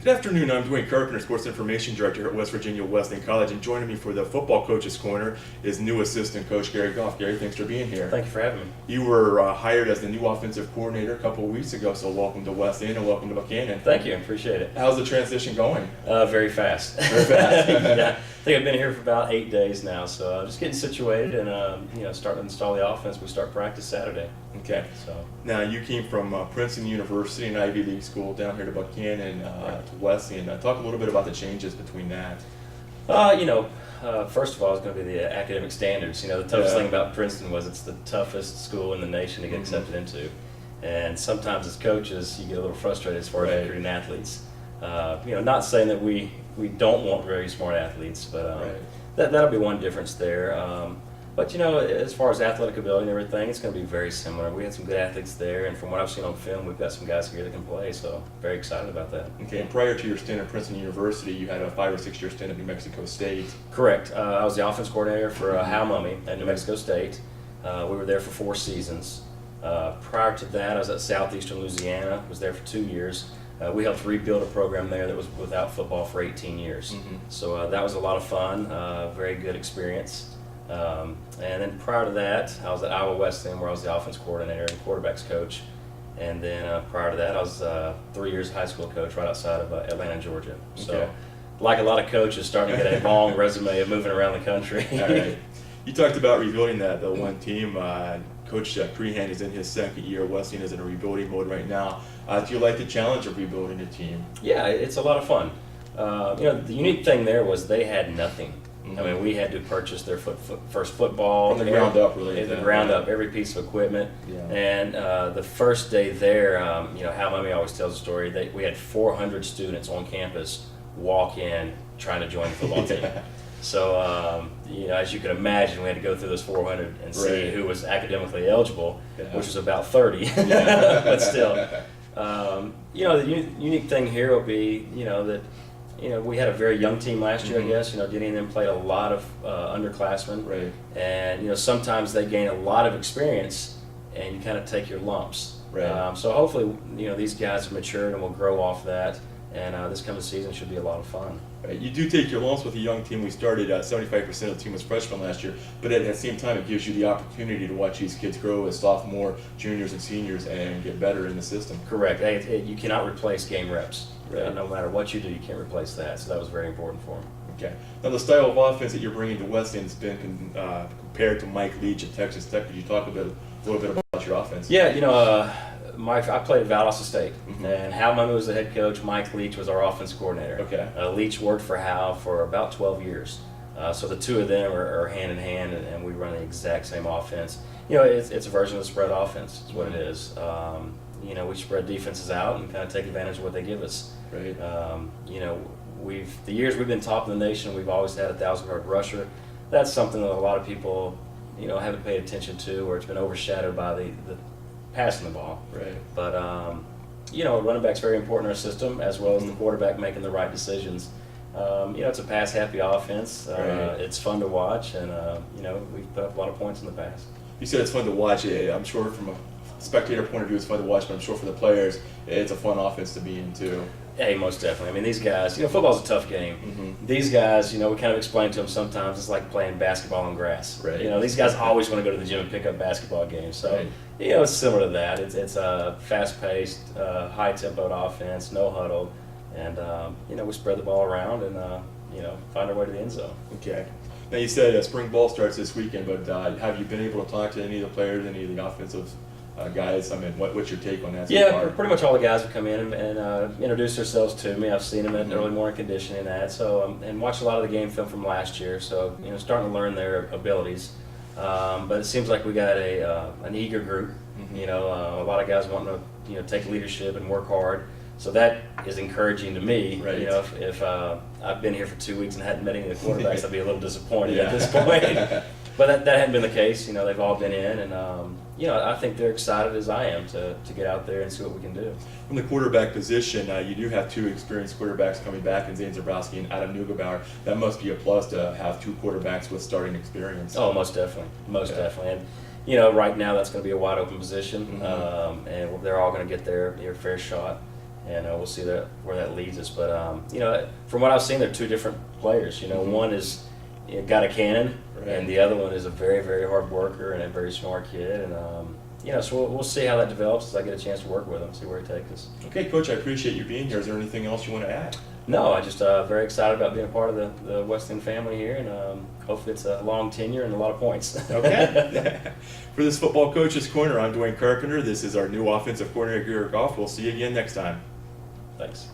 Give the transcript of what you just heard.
Good afternoon, I'm Dwayne Carpenter, Sports Information Director at West Virginia Wesleyan College, and joining me for the Football Coaches Corner is new assistant coach Gary Goff. Gary, thanks for being here. Thank you for having me. You were hired as the new offensive coordinator a couple of weeks ago, so welcome to Wesleyan and welcome to Buchanan. Thank you, appreciate it. How's the transition going? Very fast. Very fast. Yeah, I think I've been here for about 8 days now, so just getting situated and starting to install the offense. We start practice Saturday. Okay. So now you came from Princeton University, an Ivy League school, down here to Buchanan to Wesleyan. Talk a little bit about the changes between that. First of all, it's going to be the academic standards. The toughest thing about Princeton was it's the toughest school in the nation to get accepted into. And sometimes as coaches, you get a little frustrated as far as recruiting athletes. Not saying that we don't want very smart athletes, but that'll be one difference there. But as far as athletic ability and everything, it's going to be very similar. We had some good athletes there, and from what I've seen on film, we've got some guys here that can play, so very excited about that. Okay, and prior to your stint at Princeton University, you had a 5 or 6 year stint at New Mexico State. Correct. I was the offense coordinator for Hal Mummy at New Mexico State. We were there for 4 seasons. Prior to that, I was at Southeastern Louisiana, was there for 2 years. We helped rebuild a program there that was without football for 18 years. So that was a lot of fun, very good experience. And then prior to that, I was at Iowa Wesleyan, where I was the offense coordinator and quarterbacks coach. And then prior to that, I was 3 years high school coach right outside of Atlanta, Georgia. So, like a lot of coaches, starting to get a long resume of moving around the country. All right. You talked about rebuilding the one team. Coach Crehan is in his 2nd year. Wesleyan is in a rebuilding mode right now. Do you like the challenge of rebuilding a team? Yeah, it's a lot of fun. The unique thing there was they had nothing. I mean, we had to purchase their first football. From the ground up, really. From the ground up, every piece of equipment. Yeah. And the first day there, Hal Mummy always tells a story. We had 400 students on campus walk in trying to join the football team. So, as you can imagine, we had to go through those 400 and see who was academically eligible, which was about 30. But still, the unique thing here will be, that we had a very young team last year, I guess. Denny and them played a lot of underclassmen. Right. And, sometimes they gain a lot of experience and you kind of take your lumps. Right. So hopefully, these guys have matured and will grow off that. And this coming season should be a lot of fun. Right. You do take your lumps with a young team. We started 75% of the team was freshmen last year, but at the same time, it gives you the opportunity to watch these kids grow as sophomore, juniors, and seniors and get better in the system. Correct. You cannot replace game reps. Right. No matter what you do, you can't replace that. So that was very important for him. Okay. Now, the style of offense that you're bringing to Wesleyan has been compared to Mike Leach at Texas Tech. Could you talk a little bit about your offense? Yeah, I played at Valdosta State, and Hal Mummy was the head coach. Mike Leach was our offense coordinator. Okay. Leach worked for Hal for about 12 years. So the two of them are hand in hand, and we run the exact same offense. It's a version of the spread offense is what it is. We spread defenses out and kind of take advantage of what they give us. Right. The years we've been top in the nation, we've always had a 1,000-yard rusher. That's something that a lot of people, haven't paid attention to, or it's been overshadowed by the passing the ball. Right. But running back's very important in our system, as well as the quarterback making the right decisions. It's a pass-happy offense. It's fun to watch, and we've put up a lot of points in the past. You said it's fun to watch. I'm sure from a spectator point of view, it's fun to watch, but I'm sure for the players, it's a fun offense to be in too. Hey, most definitely. I mean, these guys, football's a tough game. These guys, we kind of explain to them sometimes it's like playing basketball on grass. Right. These guys always want to go to the gym and pick up basketball games. So, it's similar to that. It's a fast-paced, high-tempoed offense, no huddle, and, we spread the ball around and, find our way to the end zone. Okay. Now, you said spring ball starts this weekend, but have you been able to talk to any of the players, any of the offensive guys? I mean, what's your take on that? Yeah, pretty much all the guys have come in and introduced themselves to me. I've seen them in early morning conditioning and watched a lot of the game film from last year. So starting to learn their abilities. But it seems like we got an eager group. A lot of guys wanting to take leadership and work hard. So that is encouraging to me. Right. If I've been here for 2 weeks and hadn't met any of the quarterbacks, I'd be a little disappointed at this point. But that hadn't been the case. They've all been in, and I think they're excited as I am to get out there and see what we can do. From the quarterback position, you do have 2 experienced quarterbacks coming back in Zane Zabrowski and Adam Neugebauer. That must be a plus to have 2 quarterbacks with starting experience. Oh, most definitely, definitely. And right now that's going to be a wide open position, and they're all going to get their fair shot. and we'll see where that leads us. But from what I've seen, they're two different players. One is got a cannon, and the other one is a very, very hard worker and a very smart kid. And so we'll see how that develops as I get a chance to work with him, see where he takes us. Okay, Coach, I appreciate you being here. Is there anything else you want to add? No, I just very excited about being a part of the Weston family here, and hopefully it's a long tenure and a lot of points. Okay. For this Football Coach's Corner, I'm Dwayne Carpenter. This is our new offensive coordinator, Garrett Goff. We'll see you again next time. Thanks.